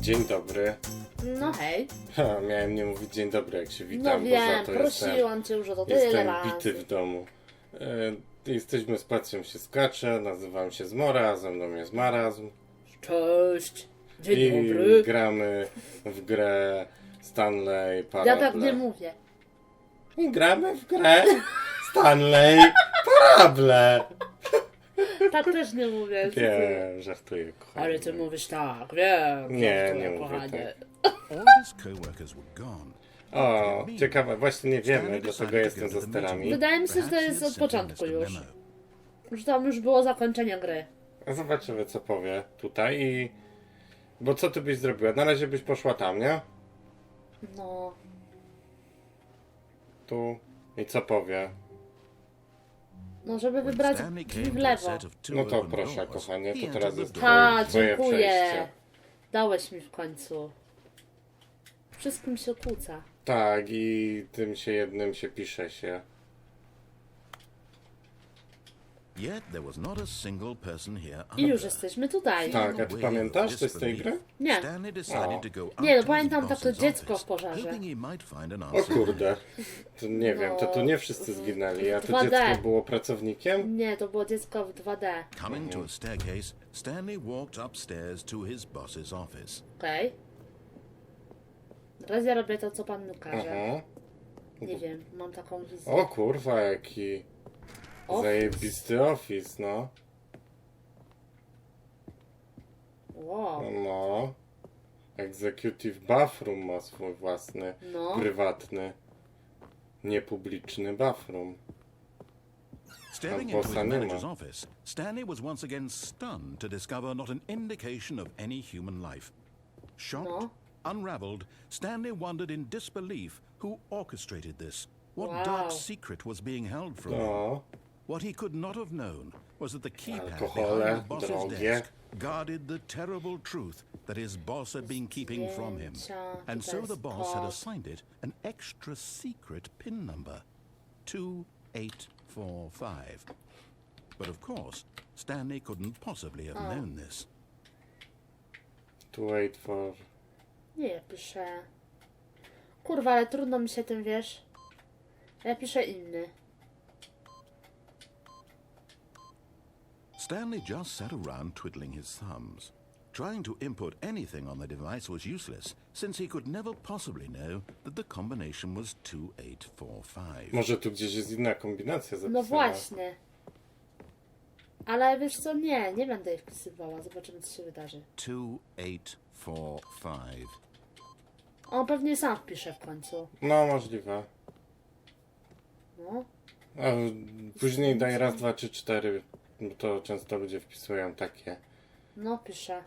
Dzień dobry. No hej. Miałem nie mówić dzień dobry, jak się witam, No wiem, bo za to prosiłam cię już o to tyle jestem razy. bity w domu. Jesteśmy z Pacją się skacze, nazywam się Zmora, a ze mną jest Marazm. Cześć. Dzień I dobry. gramy w grę Stanley Parable. Ja tak nie mówię. I gramy w grę Stanley Parable. Tak też nie mówię. Nie, żartuję, kochanie. Ale ty mówisz tak, wiem. Nie, żartuję, nie mówię kochanie. All his co-workers were gone. O, ciekawe, właśnie nie wiemy, dlatego jestem za sterami. Wydaje mi się, że to jest od początku już. Że tam już było zakończenie gry. Zobaczymy, co powie tutaj i... Bo co ty byś zrobiła? Na razie byś poszła tam, nie? No. Tu. I co powie? No, żeby wybrać drzwi w lewo. No to proszę, kochanie, to teraz jest Ha, twoje dziękuję. przejście. Dałeś mi w końcu. Wszystkim się kłóca. Tak, i tym się jednym się pisze się. Yet there was not a single person here I już either. jesteśmy tutaj. Tak, a ty pamiętasz coś z tej gry? Nie. Stanley decided to go out Nie, no to pamiętam his takie boss's dziecko office, w pożarze. hoping he might find an O answer. kurde. To nie wiem, to tu No. nie wszyscy zginęli, a to 2D. dziecko było pracownikiem? Nie, to było dziecko w 2D. Coming to a staircase, Stanley walked upstairs to his boss's office. Okej. Teraz ja robię to, co pan mi każe. Aha. Nie wiem, mam taką wizję. O kurwa, jaki Office. zajebisty office, no. Wow. No. Executive bathroom ma swój własny, No. prywatny, niepubliczny bathroom. Staring bossa into his nie ma. manager's office, Stanley was once again stunned to discover not an indication of any human life. Shocked, No. unraveled, Stanley wondered in disbelief who orchestrated this. What Wow. dark secret was being held from him? No. What he could not have known was that the keypad Alkohole, behind the boss's drogie. desk guarded the terrible truth that his boss had been keeping from him. Zdjęcia, And so tutaj the jest boss had kod. assigned it an extra secret PIN number. 2845. But of course, Stanley couldn't possibly have known this. To wait for... Nie, ja piszę... Kurwa, ale trudno mi się tym, wiesz? Ja piszę inny. Stanley just sat around twiddling his thumbs. Trying to input anything on the device was useless, since he could never possibly know that the combination was 2845. Może tu gdzieś jest inna kombinacja zapisana. No właśnie. Ale wiesz co, nie będę jej wpisywała. Zobaczymy, co się wydarzy. 2845. On pewnie sam wpisze w końcu. No, możliwe. No. A później daj raz, dwa, trzy, cztery. Bo to często ludzie wpisują takie. No, piszę.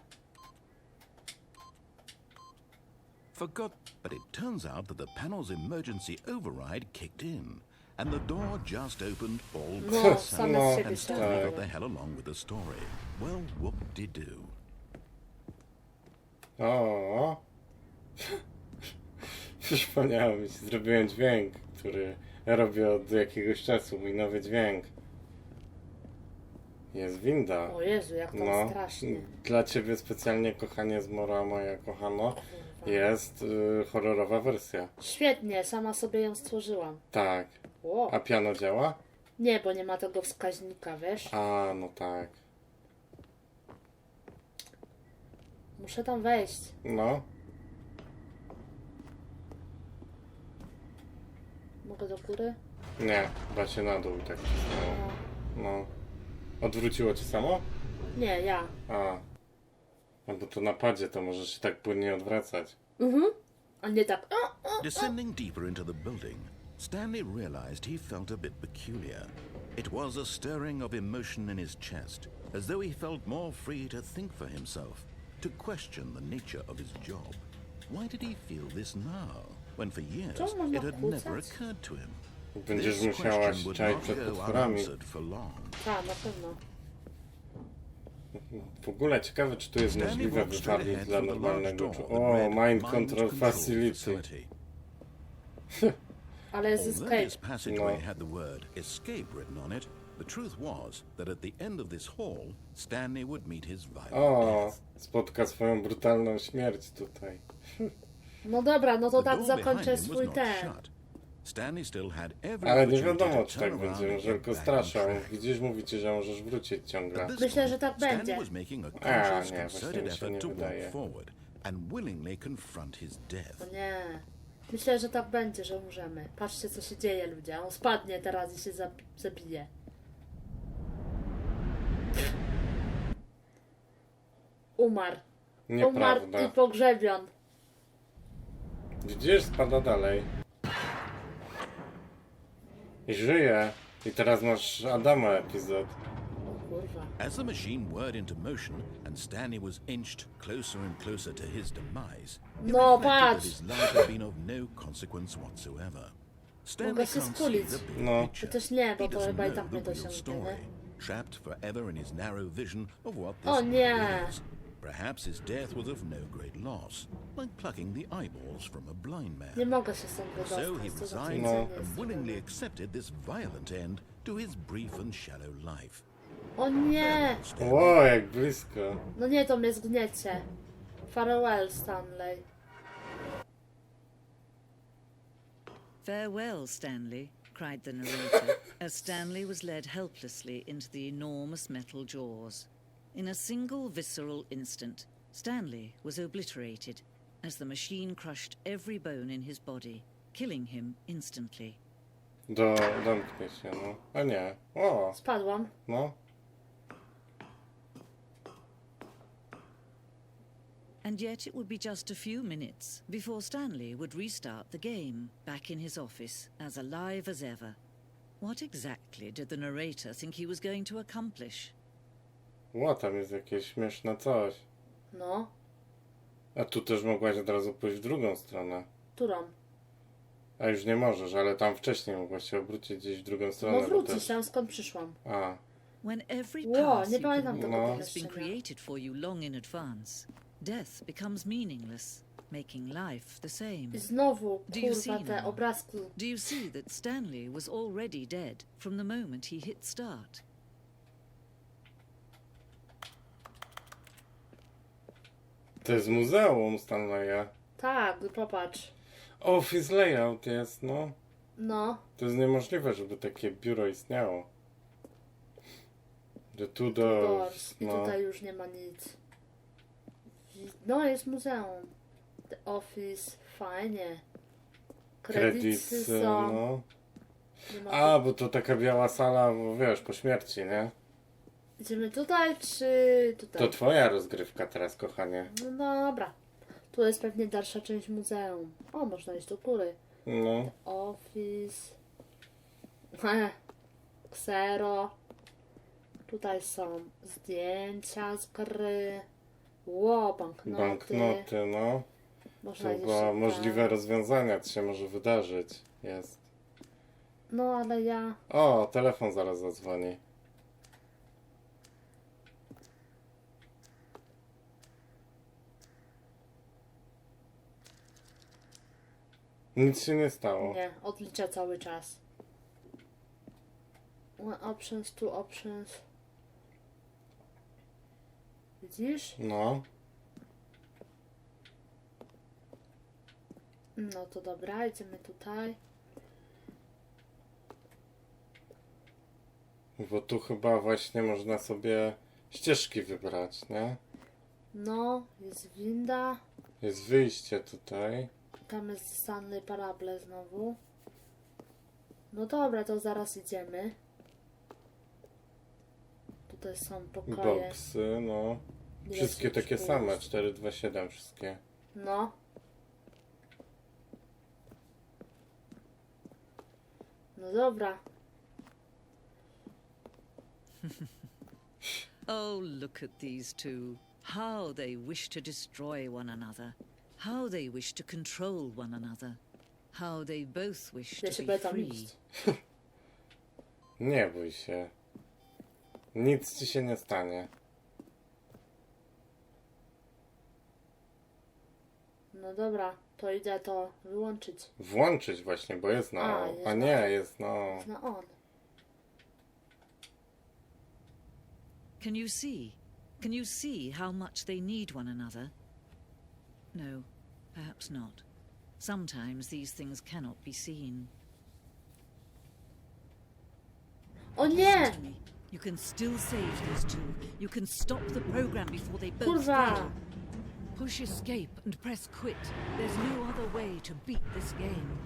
Forgot, but it turns out that the panel's emergency override kicked in, and the door just opened all by No, itself. same z siebie And się Stanley got robią. the hell along with the story. Well, whoop-de-doo. O. Przypomniało mi się, zrobiłem dźwięk, który robię od jakiegoś czasu, mój nowy dźwięk. Jest winda. O Jezu, jak tam No, strasznie. dla ciebie specjalnie, kochanie Zmora, moja kochano, jest horrorowa wersja. Świetnie, sama sobie ją stworzyłam. Tak. Wow. A piano działa? Nie, bo nie ma tego wskaźnika, wiesz? A, no tak. Muszę tam wejść. No. Mogę do góry? Nie, da się na dół i tak cisnęło. No. Odwróciło cię samo? Nie, ja. A. No bo to na padzie to możesz się tak płynnie odwracać. A nie tak. Descending deeper into the building, Stanley realized he felt a bit peculiar. It was a stirring of emotion in his chest, as though he felt more free to think for himself, to question the nature of his job. Why did he feel this now, when for years Czemu można it had never kłócać? occurred to him? Będziesz This musiała question się would czaić not przed go potworami. unanswered for long. Tak, na pewno. W ogóle ciekawe, czy tu jest Stanley możliwe walked straight wypadnie ahead dla through the large normalnego... door that O, read Mind Control Facility. Ale jest Although escape. this passageway No. had the word escape written on it, The truth was that at the end of this hall, Stanley would meet his violent O, death. spotka swoją brutalną śmierć tutaj. No dobra, no to The tak door behind zakończę him was swój not ten. shut. Stanley still had every Ale nie opportunity wiadomo, to czy turn tak around będzie, and może get tylko back on straszą. track. Gdzieś mówicie, że możesz wrócić ciągle. At this Myślę, point, że tak Stanley będzie. was making a nie, conscious, właśnie concerted mi się nie effort to wydaje. walk forward and willingly confront his death. No nie. Myślę, że tak będzie, że umrzemy. Patrzcie, co się dzieje, ludzie. On spadnie teraz i się zabije. Umarł. Umarł Nieprawda. i pogrzebion. Widzisz, spada dalej. I żyje. I teraz masz Adama epizod. O kurwa. As the machine whirred into motion and Stanley was inched closer and closer to his demise, he No, reflected that patrz. his life had been of no consequence whatsoever. Stanley Mogę się can't see skulić. the big No. picture. Chociaż nie, bo He to doesn't chyba i know tak the mnie real dosiągnie, story, nie? trapped forever in his narrow vision of what this O nie. world is. Perhaps his death was of no great loss, like plucking the eyeballs from a blind man. Nie mogę się stąd So he wydostać. To resigned No. and willingly accepted this violent end to his brief and shallow life. O nie! Ło, jak blisko. No nie, to mnie zgniecie. Farewell, Stanley. Farewell, Stanley, cried the narrator, as Stanley was led helplessly into the enormous metal jaws. In a single visceral instant, Stanley was obliterated as the machine crushed every bone in his body, killing him instantly. Domknie się, no. A nie. O, Spadłam. no. And yet it would be just a few minutes before Stanley would restart the game, back in his office, as alive as ever. What exactly did the narrator think he was going to accomplish? Ło, tam jest jakieś śmieszne coś. No. A tu też mogłaś od razu pójść w drugą stronę. Którą? A już nie możesz, ale tam wcześniej mogłaś się obrócić gdzieś w drugą stronę. No bo wrócić też... tam, skąd przyszłam. A, When every Wow, path nie you pamiętam can tego walk has been pomieszczenia. created for you long in advance, death becomes meaningless, making life the same. I znowu, Do you see kurwa, te now? obrazki. Do you see that Stanley was already dead from the moment he hit start? to jest muzeum Stanley'a. Tak, popatrz. Office layout jest, no. No. To jest niemożliwe, żeby takie biuro istniało. The two doors, I no. tutaj już nie ma nic. No, jest muzeum. The Office, fajnie. Kredyty są. no. Nie ma A, bo to taka biała sala, bo wiesz, po śmierci, nie? Idziemy tutaj, czy tutaj? To twoja rozgrywka teraz, kochanie. No dobra. Tu jest pewnie dalsza część muzeum. O, można iść do góry. No. Office. Ksero. Tutaj są zdjęcia z gry. Ło, banknoty. Banknoty, no. Można To iść była tam. możliwe rozwiązania, co się może wydarzyć. Jest. No, ale ja... O, telefon zaraz zadzwoni. Nic się nie stało. Nie, odliczę cały czas. One options, two options. Widzisz? No. No to dobra, idziemy tutaj. Bo tu chyba właśnie można sobie ścieżki wybrać, nie? No, jest winda. Jest wyjście tutaj. Tam jest Stanley Parable znowu. No dobra, to zaraz idziemy. Tutaj są pokoje. Boksy, no. Ile Wszystkie się takie spójrz. same, 427 wszystkie. No. No dobra. Oh, look at these two. How they wish to destroy one another. How they wish to control one another. How they both wish Ja to się be będę tam free. iść. Nie bój się. Nic ci się nie stanie. No dobra, to idę to wyłączyć. Włączyć właśnie, bo jest na A, on. jest A na nie, on. jest na on. Na on. Can you see? Can you see how much they need one another? No, perhaps not. Sometimes these things cannot be seen. O nie! You can still save these two. You can stop the program before they both Kurwa! fail. Push escape and press quit. There's no other way to beat this game.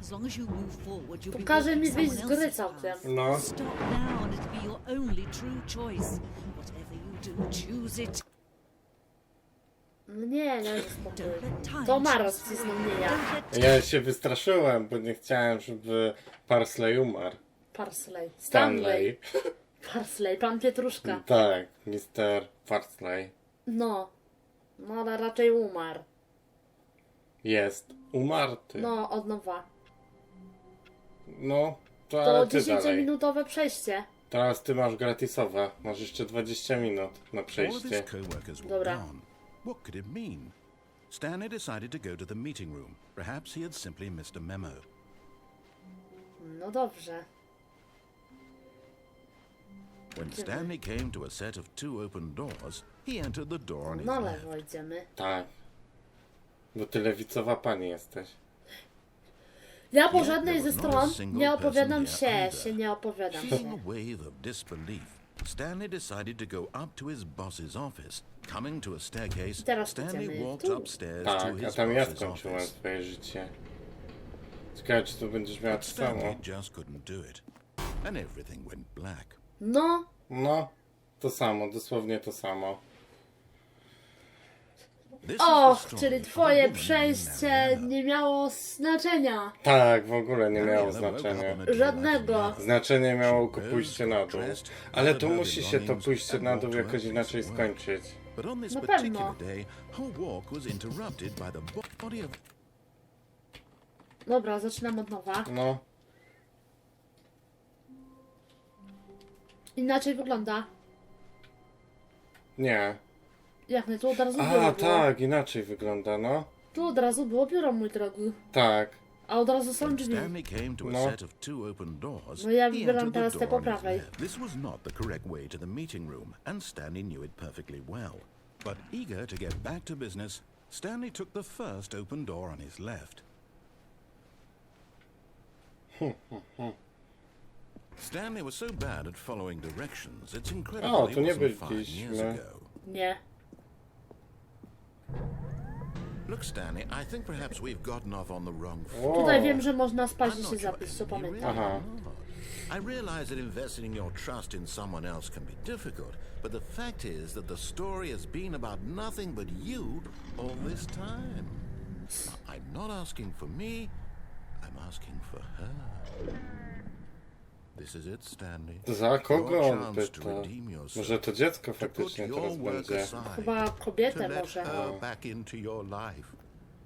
As long as you move forward, you'll be Pokaże mi walking wyjść z someone gry else's całkiem. path. No. Stop now and it'll be your only true choice. Whatever you do, choose it. No nie, nie, spokój. Don't let time To ma choose for you. rozcisnął ja. Don't let Ja się wystraszyłem, bo nie chciałem, żeby Parsley umarł. Parsley. Stanley. Parsley, pan Pietruszka. Tak, Mr. Parsley. No. No ale raczej umarł. Jest umarty. No, od nowa. No, to To ale ty dalej. 10-minutowe przejście. Teraz ty masz gratisowe. Masz jeszcze 20 minut na All of his przejście. co-workers were Dobra. gone. What could it mean? Stanley decided to go to the meeting room. Perhaps he had simply missed a memo. No dobrze. When Stanley came to a set of 2 open doors, he entered the door on his Na left. lewo idziemy. Tak. Bo ty lewicowa pani jesteś. Ja po Yet żadnej there ze was not a stron single nie opowiadam person się. here either. Się nie opowiadam Feeling się. a wave of disbelief, Stanley decided to go up to his boss's office. Coming to a staircase, Teraz Stanley idziemy walked tu. upstairs to Tak, a his tam ja boss's skończyłem office. swoje życie. Ciekawe, czy tu będziesz miała to samo. Stanley just couldn't do it, and everything went black. No, No, to samo, dosłownie to samo. This is och, the story czyli of a twoje woman przejście named Mariana. nie miało znaczenia. Tak, w ogóle nie miało Mariana woke znaczenia. up on a day Żadnego. like Znaczenie miało tylko pójście na dół. Ale tu musi się to belongings pójście na dół and jakoś walked inaczej to her place of skończyć. work. But on this Na particular pewno. day, her walk was interrupted by the body of Dobra, zaczynam od nowa. No, Inaczej wygląda. nie. Jak nie, tu od razu A, było. tak, inaczej wygląda, no. Tu od razu było biuro, mój drogi. Tak. A od razu są drzwi. Stanley came to a No. set of 2 open doors. No ja he wybieram entered the teraz te door po on his prawej. left. This was not the correct way to the meeting room, and Stanley knew it perfectly well. But eager to get back to business, Stanley took the first open door on his left. Stanley was so bad at following directions, it's incredible O, he tu nie wasn't 5 years byliśmy. ago. Nie. Look, Stanley, I think perhaps we've gotten off on the wrong foot. O, Tutaj wiem, że można spać I'm i not się sure zapić, if co you pamiętam. really Aha. are. I realize that investing your trust in someone else can be difficult, but the fact is that the story has been about nothing but you all this time. I'm not asking for me, I'm asking for her. This is it, Stanley. za kogo Your on chance to pyta? redeem yourself. Może to dziecko To put faktycznie your teraz work będzie. aside. Chyba To kobietę let może. her back into your life.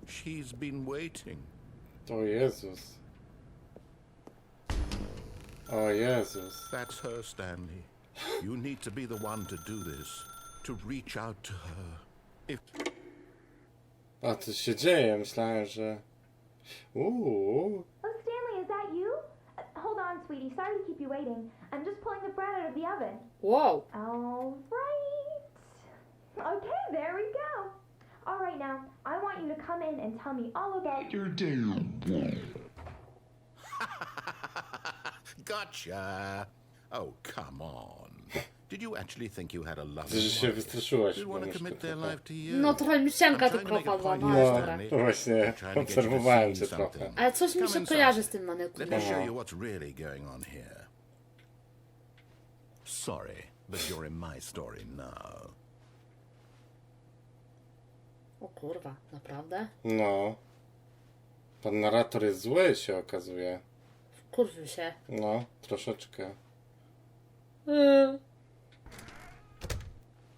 She's been waiting. O Jezus. O Jezus. That's her, Stanley. You need to be the one to do this, to reach out to her. If A co się dzieje? Myślałem, że... Oh, Stanley, is that you? Hold on, sweetie. Sorry to keep you waiting. I'm just pulling the bread out of the oven. Wow. All right. Okay, there we go. All right, now, I want you to come in and tell me all about your Gotcha. Oh, come on. Did you actually think you had a lovely Że się wife? wystraszyłaś, Did bo want to myszko commit their trochę. life to you? No trochę mi szczęka I'm tu trying to make a propadła, point no here, ale No, dobra. Stanley. to właśnie I'm trying to get you to obserwowałem see cię something. trochę. Ale coś mi Come się inside. kojarzy z tym Let me manekunem. show you what's really going on here. Sorry, but you're in my story now. O kurwa, naprawdę? No. Pan narrator jest zły, się okazuje. Kurwił się. No, troszeczkę.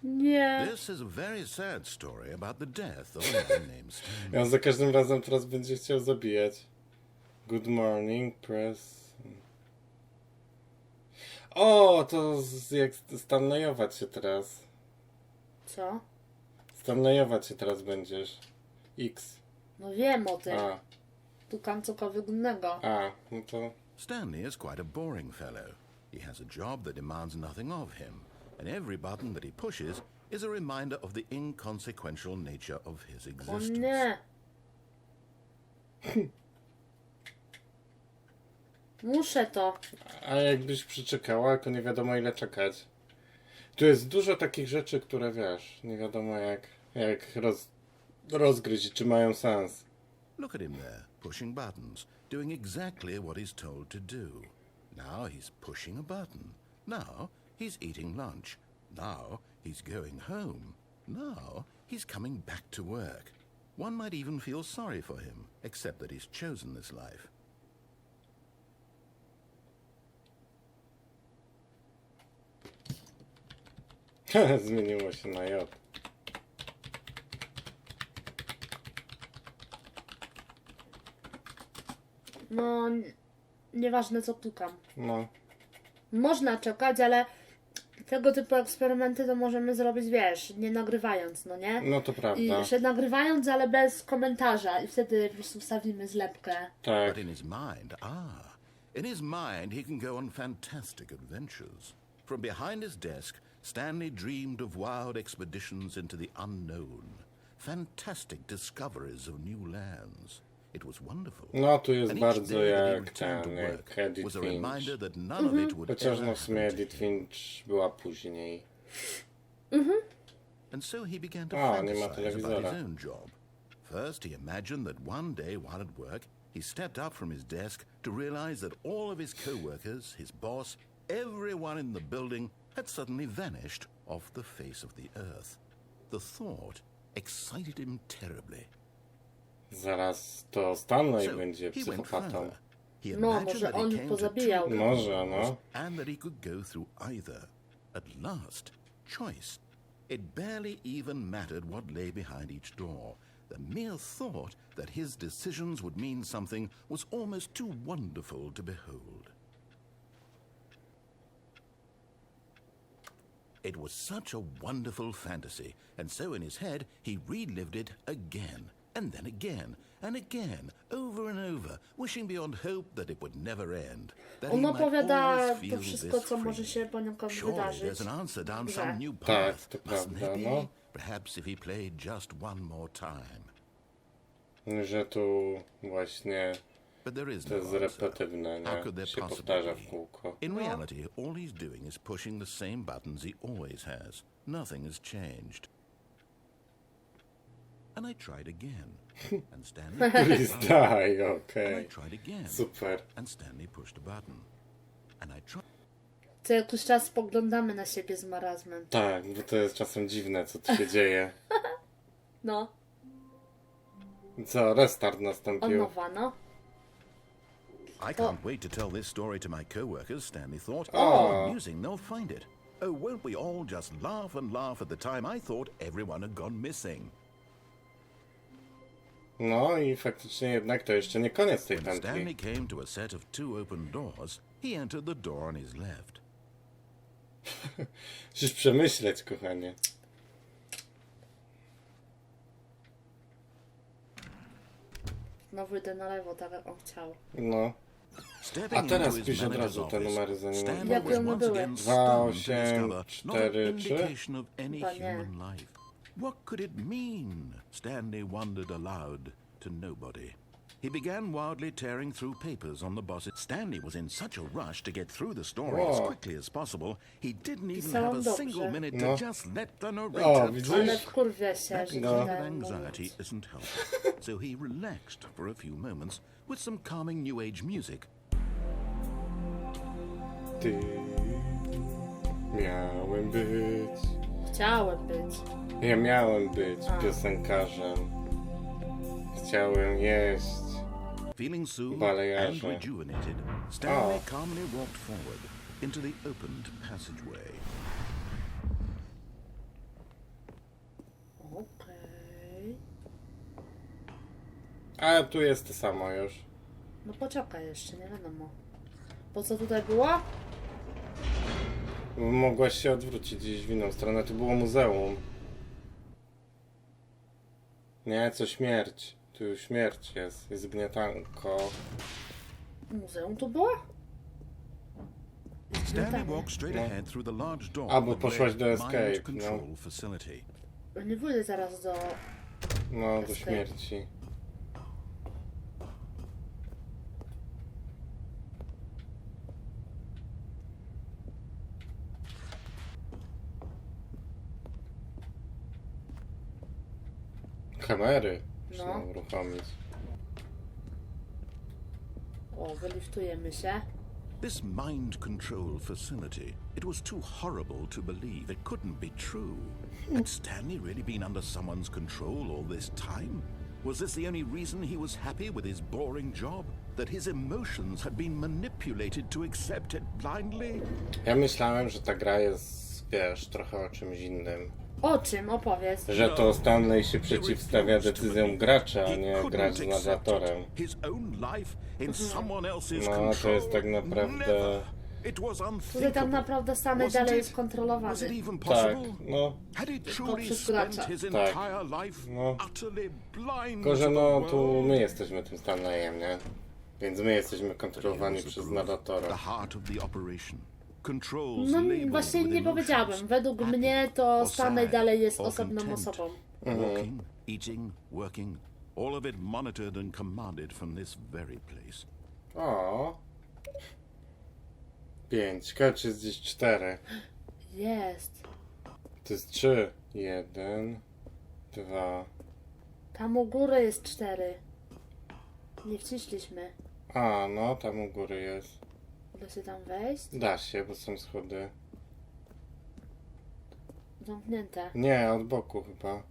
Nie. This is a very sad story about the death of a man named Stanley. Ja za każdym razem teraz będzie chciał zabijać. Good morning, press. O, to jak Stanley'ować się teraz. Co? Stanley'ować się teraz będziesz. X. No wiem o tym. A, Tu cokolwiek innego. no to... Stanley is quite a boring fellow. He has a job that demands nothing of him. and every button that he pushes is a reminder of the inconsequential nature of his O existence. nie. Muszę to. A jakbyś przyczekała, to nie wiadomo ile czekać. Tu jest dużo takich rzeczy, które wiesz, nie wiadomo jak rozgryźć i czy mają sens. Look at him there, pushing buttons, doing exactly what he's told to do. Now he's pushing a button. Now he's eating lunch. Now he's going home. Now he's coming back to work. One might even feel sorry for him, except that he's chosen this life. Zmieniło się na J. No, nieważne co klikam. No. Można czekać, ale tego typu eksperymenty to możemy zrobić, wiesz, nie nagrywając, no nie? No to prawda. I jeszcze nagrywając, ale bez komentarza i wtedy po prostu wstawimy zlepkę. Tak. But in his mind he can go on fantastic adventures. From behind his desk, Stanley dreamed of wild expeditions into the unknown, fantastic discoveries of new lands. It was wonderful. No tu jest And each bardzo day that he jak returned to ten, work jak Edith was a Finch. reminder that none of it would Chociaż ever no w sumie happen to Edith him. Finch była później. And so he began to Oh, nie ma fantasize about telewizora. his own job. First, he imagined that one day while at work, he stepped up from his desk to realize that all of his co-workers, his boss, everyone in the building had suddenly vanished off the face of the earth. The thought excited him terribly. Zaraz to Stanley So będzie he went psychopatą. further. He No, imagined może that he on came to pozabijał. two Może, doors no. and that he could go through either. At last, choice. It barely even mattered what lay behind each door. The mere thought that his decisions would mean something was almost too wonderful to behold. It was such a wonderful fantasy, and so in his head he relived it again, and then again, and again, over and over, wishing beyond hope that it would never end. That On he might opowiada always to feel wszystko, this co może free. się poniekąd Surely wydarzyć. there's an answer down Dobrze. some new Tak, path. to Mustn't prawda, there be? no. Perhaps if he played just one more time. Że tu właśnie But there is to no jest answer. repetywne, How could nie? there Się possibly powtarza w be? kółko. In reality, all he's doing is pushing the same buttons he always has. Nothing has changed. And I tried again. And Stanley pushed Please a button. die, And I okej. tried again. Super. And Stanley pushed a button. And I tried. Co jakiś czas spoglądamy na siebie z marazmem. Tak, bo to jest czasem dziwne, co tu się dzieje. No, Co, restart od nastąpił. nowa, no. I can't wait to tell this story to my co-workers, Stanley thought. Oh. How amusing they'll find it. Oh, won't we all just laugh and laugh at the time I thought everyone had gone missing. No i faktycznie jednak to jeszcze nie koniec tej When Stanley pętli. came to a set of two open doors, he entered the door on his left. Musisz przemyśleć, kochanie. Znowu idę na lewo, tak jak on chciał. No. Stepping A teraz into his pisz od manager's razu te office, numery, zanim Stanley Jakie was one once były? again 2, stunned to 8, discover not an 4, 3. indication of any Chyba nie. human life. What could it mean? Stanley wondered aloud to nobody. He began wildly tearing through papers on the boss's. Stanley was in such a rush to get through the story as Whoa. quickly as possible, he didn't even Pisałam have a dobrze. single minute to No. just let the O, narrator widzisz? Ale wkurwia się, That że kind No. of czytałem anxiety mówiąc. isn't helpful. So he relaxed for a few moments with some calming new age music. Ty miałem być. Chciałem być. Ja miałem być A. piosenkarzem. Chciałem jeść. Feeling soothed Balearze. and rejuvenated, Stanley Oh. calmly walked forward into the opened passageway. Okej. A tu jest to samo już. No poczekaj jeszcze, nie wiadomo. Po co tutaj było? Mogłaś się odwrócić gdzieś w inną stronę. Tu było muzeum. Nie, co śmierć. Tu śmierć jest gnietanko. Muzeum tu było? Stanley walked straight ahead through the large door Albo that poszłaś led do mind escape, control no. facility. Nie pójdę zaraz do... No, do Escape. śmierci. Kamery No. można uruchomić. O, wyliftujemy się. This mind control facility, it was too horrible to believe. It couldn't be true. Had Stanley really been under someone's control all this time? Was this the only reason he was happy with his boring job? That his emotions had been manipulated to accept it blindly? Ja myślałem, że ta gra jest, wiesz, trochę o czymś innym. O czym? Opowiedz. Że to Stanley się przeciwstawia decyzjom gracza, a nie gracz z narratorem. His own life in someone else's No, control. to jest tak naprawdę... Never. It was Tutaj unthinkable. tak naprawdę Stanley dalej jest Was kontrolowany. it even Tak, possible? no. Had he truly przez spent gracza. his Tak. entire life No. utterly blind Tylko, że to the no, world? tu my jesteśmy tym Stanleyem, nie? Więc my jesteśmy kontrolowani Was the przez proof, narratora. the heart of the operation. Controls No labeled właśnie with nie emotions. powiedziałbym. Według Happy mnie to or Stanley sad dalej jest or osobną content. osobą. Walking, eating, working, all of it monitored and commanded from this very place. O. 5. Ciekawe, czy jest gdzieś 4. Jest. To jest 3. 1, 2. Tam u góry jest 4. Nie wciśliśmy. A, no, tam u góry jest. Da się tam wejść? Da się, bo są schody. Zamknięte. Nie, od boku chyba.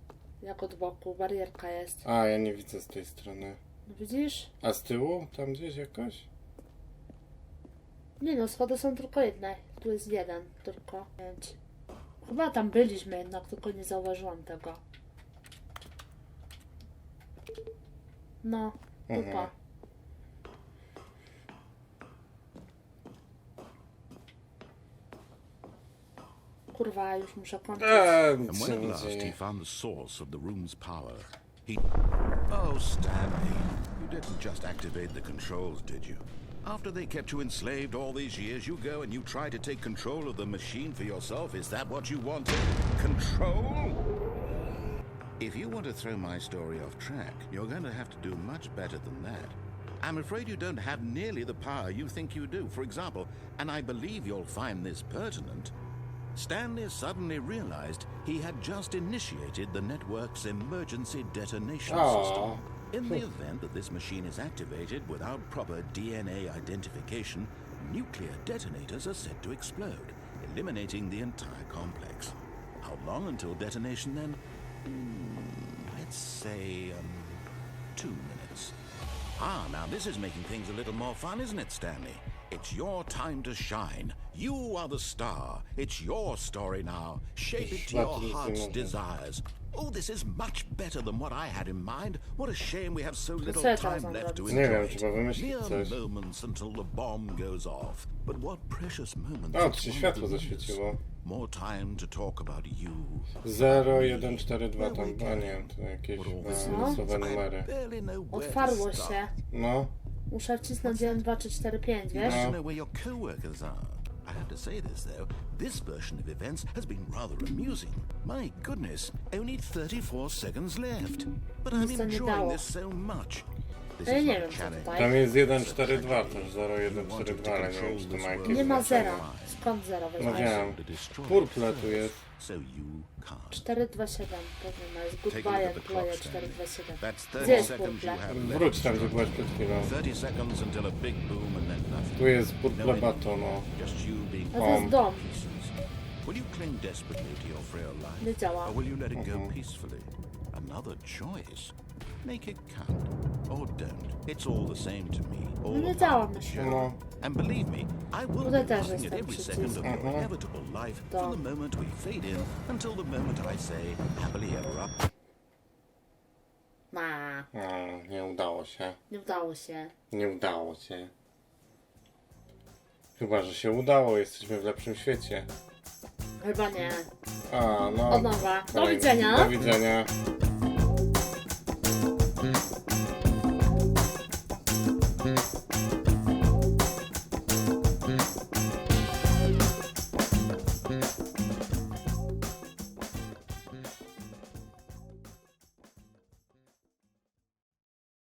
Jak od boku. Barierka jest. A, ja nie widzę z tej strony. No widzisz? A z tyłu? Tam gdzieś jakoś? Nie no, schody są tylko jedne. Tu jest jeden tylko. 5. Chyba tam byliśmy jednak, tylko nie zauważyłam tego. No, dupa. Kurwa, już muszę kończyć. Nic And się when nie at last he dzieje. found the source of the room's power, he... Oh, Stanley, you didn't just activate the controls, did you? After they kept you enslaved all these years, you go and you try to take control of the machine for yourself. Is that what you wanted? Control? If you want to throw my story off track, you're going to have to do much better than that. I'm afraid you don't have nearly the power you think you do. For example, and I believe you'll find this pertinent, Stanley suddenly realized he had just initiated the network's emergency detonation system. In the event that this machine is activated without proper DNA identification, nuclear detonators are set to explode, eliminating the entire complex. How long until detonation then? Let's say 2 minutes. Ah, now this is making things a little more fun, isn't it, Stanley? It's your time to shine. You are the star. It's your story now. Shape it to your heart's desires. Oh, this is much better than what I had in mind. What a shame we have so little time left to Nie wiem, enjoy trzeba wymyślić it. coś. Mere moments until the bomb goes off. But what precious moments. O, it czy will światło be. zaświeciło. More time to talk about you. 0, 1, 4, 2 tam, a nie, to jakieś losowe numery. Barely know where to Otwarło start. się. No, Muszę wcisnąć 1, 2, 3, 4, 5, You wiesz? need to know where your co-workers are. I have to say this, though. This version of events has been rather amusing. My goodness, only 34 seconds left. But I'm Nic to nie enjoying dało. this so much. This Ja is nie my wiem co challenge. tam tutaj. jest 1, 4, 2 też, 0, 1, 4, 2, ale nie wiem, czy to ma jakieś Nie ma znaczenie. zera. Skąd zero No weźmiesz? wiem, To destroy purple it tu jest. so you can't. 4, 2, 7. Pewnie jest Take a look goodbye at the employer clock, 4, Stanley. 2, 7. That's Gdzie 30 jest seconds you purple? have left. Wróć tam, gdzie byłaś przed chwilą. 30 seconds until a big boom and then nothing. Tu jest purple baton, no. Just you being A to jest dom. pieces. Will you cling desperately to your frail life? Nie działa. Or will you let it go peacefully? Another choice. Make it count. Or don't. It's all the same to me. No All nie a działa, part of the myślę. show. No. And believe me, I will Tutaj be też laughing jest at ten every przycisk. second of your inevitable life from Dom. the moment we fade in until the moment I say happily ever up. Ma, Nie udało się. nie udało się. Nie udało się. Chyba, że się udało, jesteśmy w lepszym świecie. Chyba nie. A, no. Od nowa. Do Kolejny. widzenia. Do widzenia.